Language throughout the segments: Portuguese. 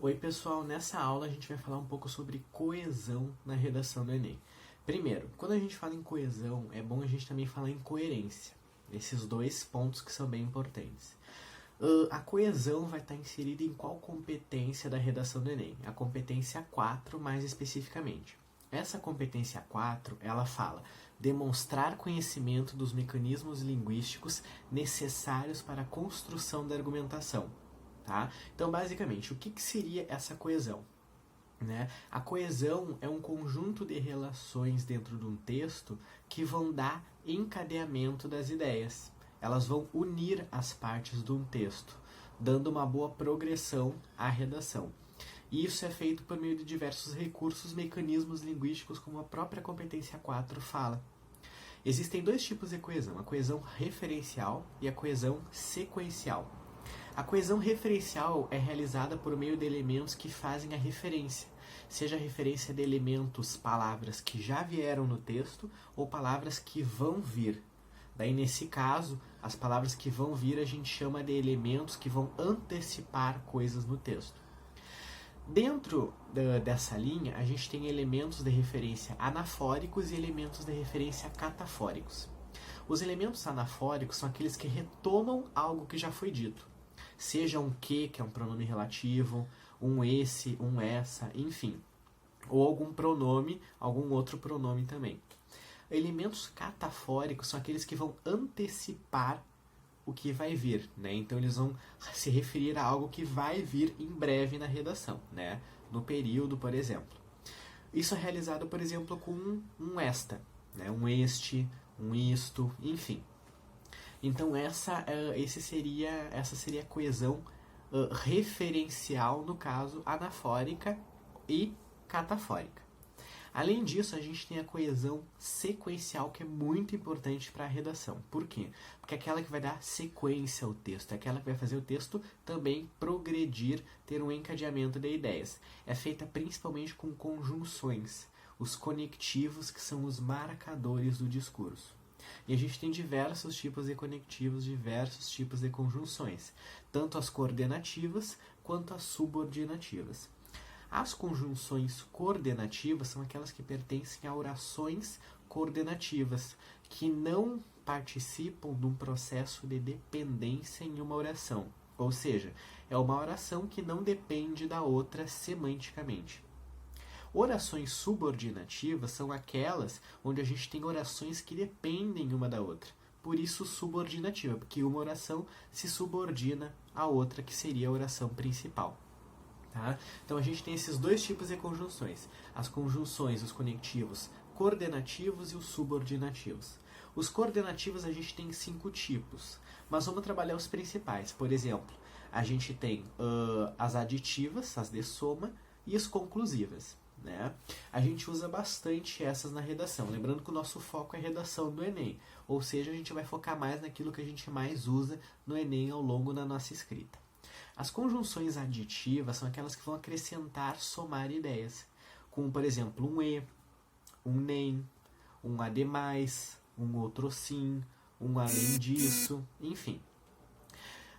Oi pessoal, nessa aula a gente vai falar um pouco sobre coesão na redação do Enem. Primeiro, quando a gente fala em coesão, é bom a gente também falar em coerência. Esses dois pontos que são bem importantes. A coesão vai estar inserida em qual competência da redação do Enem? A competência 4, mais especificamente. Essa competência 4, ela fala demonstrar conhecimento dos mecanismos linguísticos necessários para a construção da argumentação. Tá? Então, basicamente, o que seria essa coesão? Né? A coesão é um conjunto de relações dentro de um texto que vão dar encadeamento das ideias. Elas vão unir as partes de um texto, dando uma boa progressão à redação. E isso é feito por meio de diversos recursos, mecanismos linguísticos, como a própria competência 4 fala. Existem dois tipos de coesão, a coesão referencial e a coesão sequencial. A coesão referencial é realizada por meio de elementos que fazem a referência, seja a referência de elementos, palavras que já vieram no texto ou palavras que vão vir. Daí, nesse caso, as palavras que vão vir a gente chama de elementos que vão antecipar coisas no texto. Dentro dessa linha, a gente tem elementos de referência anafóricos e elementos de referência catafóricos. Os elementos anafóricos são aqueles que retomam algo que já foi dito. Seja um que é um pronome relativo, um esse, um essa, enfim. Ou algum pronome, algum outro pronome também. Elementos catafóricos são aqueles que vão antecipar o que vai vir, né? Então eles vão se referir a algo que vai vir em breve na redação, né? No período, por exemplo. Isso é realizado, por exemplo, com um esta, né? Um este, um isto, enfim. Então essa seria a coesão referencial, no caso, anafórica e catafórica. Além disso, a gente tem a coesão sequencial, que é muito importante para a redação. Por quê? Porque é aquela que vai dar sequência ao texto, é aquela que vai fazer o texto também progredir, ter um encadeamento de ideias. É feita principalmente com conjunções, os conectivos, que são os marcadores do discurso. E a gente tem diversos tipos de conectivos, diversos tipos de conjunções, tanto as coordenativas quanto as subordinativas. As conjunções coordenativas são aquelas que pertencem a orações coordenativas, que não participam de um processo de dependência em uma oração. Ou seja, é uma oração que não depende da outra semanticamente. Orações subordinativas são aquelas onde a gente tem orações que dependem uma da outra. Por isso subordinativa, porque uma oração se subordina à outra, que seria a oração principal. Tá? Então a gente tem esses dois tipos de conjunções. As conjunções, os conectivos coordenativos e os subordinativos. Os coordenativos a gente tem 5 tipos, mas vamos trabalhar os principais. Por exemplo, a gente tem as aditivas, as de soma, e as conclusivas. Né? A gente usa bastante essas na redação, lembrando que o nosso foco é a redação do Enem, ou seja, a gente vai focar mais naquilo que a gente mais usa no Enem ao longo da nossa escrita. As conjunções aditivas são aquelas que vão acrescentar, somar ideias, como por exemplo um e, um nem, um ademais, um outro sim, um além disso, enfim.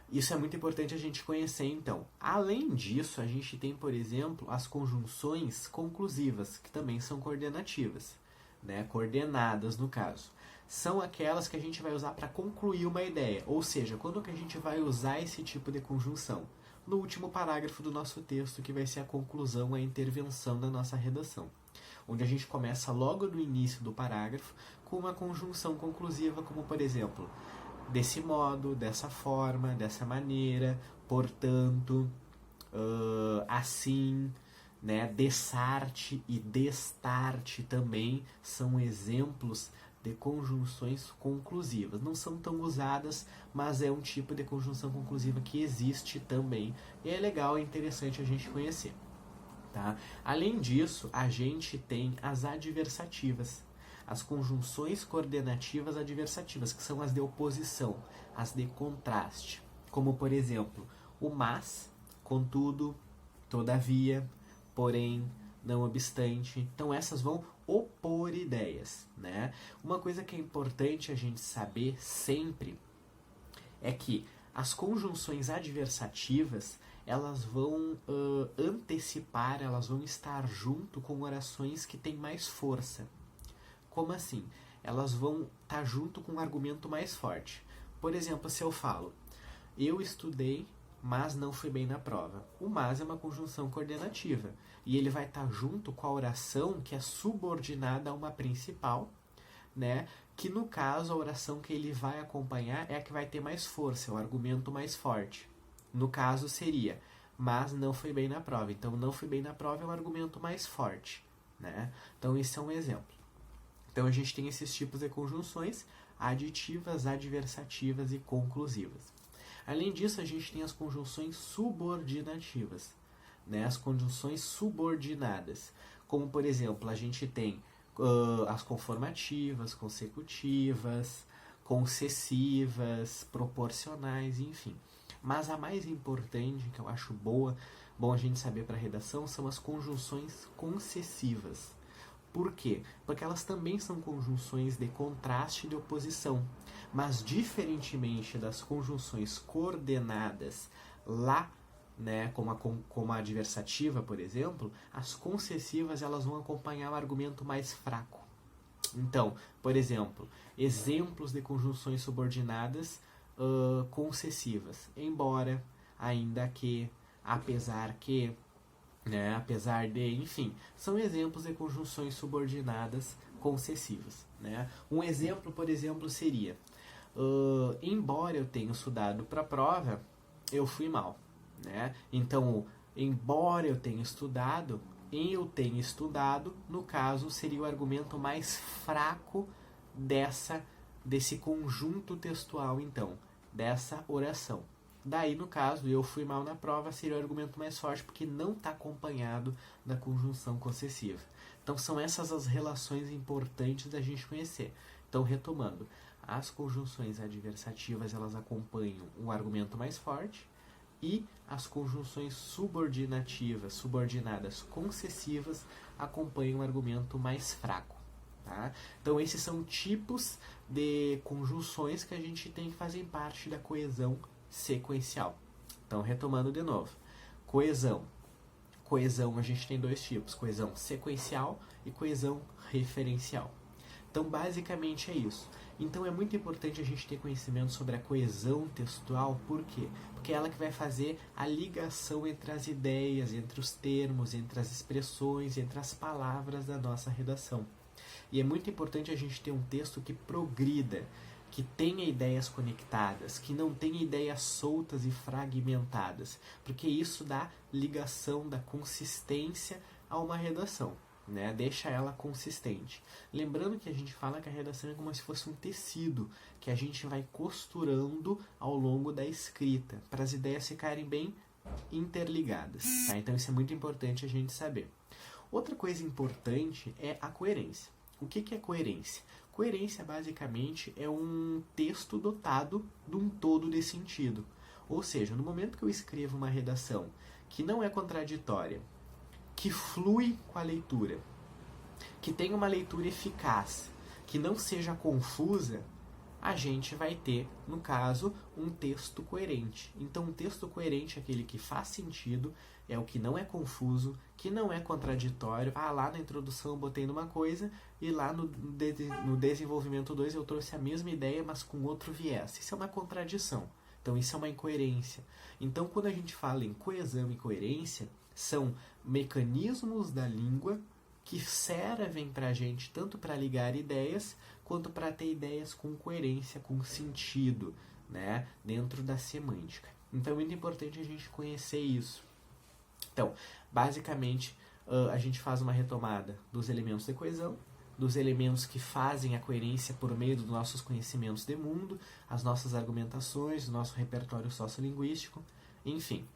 Isso é muito importante a gente conhecer, então. Além disso, a gente tem, por exemplo, as conjunções conclusivas, que também são coordenativas, né? Coordenadas, no caso. São aquelas que a gente vai usar para concluir uma ideia. Ou seja, quando que a gente vai usar esse tipo de conjunção? No último parágrafo do nosso texto, que vai ser a conclusão, a intervenção da nossa redação. Onde a gente começa logo no início do parágrafo com uma conjunção conclusiva, como por exemplo, desse modo, dessa forma, dessa maneira, portanto, assim, né? Dessarte e destarte também são exemplos de conjunções conclusivas. Não são tão usadas, mas é um tipo de conjunção conclusiva que existe também. E é legal, é interessante a gente conhecer. Tá? Além disso, a gente tem as adversativas. As conjunções coordenativas adversativas, que são as de oposição, as de contraste. Como, por exemplo, o mas, contudo, todavia, porém, não obstante. Então, essas vão opor ideias, né? Uma coisa que é importante a gente saber sempre é que as conjunções adversativas, elas vão antecipar, elas vão estar junto com orações que têm mais força. Como assim? Elas vão estar junto com um argumento mais forte. Por exemplo, se eu falo, eu estudei, mas não fui bem na prova. O mas é uma conjunção coordenativa. E ele vai estar junto com a oração que é subordinada a uma principal, né? Que no caso a oração que ele vai acompanhar é a que vai ter mais força, é o argumento mais forte. No caso seria, mas não fui bem na prova. Então, não fui bem na prova é o argumento mais forte, né? Então, esse é um exemplo. Então, a gente tem esses tipos de conjunções aditivas, adversativas e conclusivas. Além disso, a gente tem as conjunções subordinativas, né? As conjunções subordinadas. Como, por exemplo, a gente tem as conformativas, consecutivas, concessivas, proporcionais, enfim. Mas a mais importante, que eu acho bom a gente saber para a redação, são as conjunções concessivas. Por quê? Porque elas também são conjunções de contraste e de oposição. Mas, diferentemente das conjunções coordenadas lá, né, como a adversativa, por exemplo, as concessivas elas vão acompanhar o argumento mais fraco. Então, por exemplo, exemplos de conjunções subordinadas concessivas. Embora, ainda que, apesar que, né, apesar de, enfim, são exemplos de conjunções subordinadas concessivas. Né? Um exemplo, por exemplo, seria embora eu tenha estudado para a prova, eu fui mal. Né? Então, embora eu tenha estudado, no caso, seria o argumento mais fraco desse conjunto textual, então, dessa oração. Daí, no caso, eu fui mal na prova, seria o argumento mais forte, porque não está acompanhado da conjunção concessiva. Então, são essas as relações importantes da gente conhecer. Então, retomando, as conjunções adversativas, elas acompanham um argumento mais forte, e as conjunções subordinadas concessivas, acompanham um argumento mais fraco. Tá? Então, esses são tipos de conjunções que a gente tem que fazer parte da coesão sequencial. Então, retomando de novo. Coesão. Coesão a gente tem dois tipos, coesão sequencial e coesão referencial. Então, basicamente é isso. Então, é muito importante a gente ter conhecimento sobre a coesão textual, por quê? Porque é ela que vai fazer a ligação entre as ideias, entre os termos, entre as expressões, entre as palavras da nossa redação. E é muito importante a gente ter um texto que progrida, que tenha ideias conectadas, que não tenha ideias soltas e fragmentadas, porque isso dá ligação, dá consistência a uma redação. Né? Deixa ela consistente. Lembrando que a gente fala que a redação é como se fosse um tecido que a gente vai costurando ao longo da escrita, para as ideias ficarem bem interligadas. Tá? Então isso é muito importante a gente saber. Outra coisa importante é a coerência. O que é coerência? Coerência basicamente é um texto dotado de um todo de sentido. Ou seja, no momento que eu escrevo uma redação que não é contraditória, que flui com a leitura, que tenha uma leitura eficaz, que não seja confusa, a gente vai ter, no caso, um texto coerente. Então, um texto coerente é aquele que faz sentido, é o que não é confuso, que não é contraditório. Lá na introdução eu botei numa coisa e lá no desenvolvimento 2 eu trouxe a mesma ideia, mas com outro viés. Isso é uma contradição. Então, isso é uma incoerência. Então, quando a gente fala em coesão e coerência, são mecanismos da língua que servem para a gente tanto para ligar ideias, quanto para ter ideias com coerência, com sentido, né, dentro da semântica. Então é muito importante a gente conhecer isso. Então, basicamente, a gente faz uma retomada dos elementos de coesão, dos elementos que fazem a coerência por meio dos nossos conhecimentos de mundo, as nossas argumentações, o nosso repertório sociolinguístico, enfim.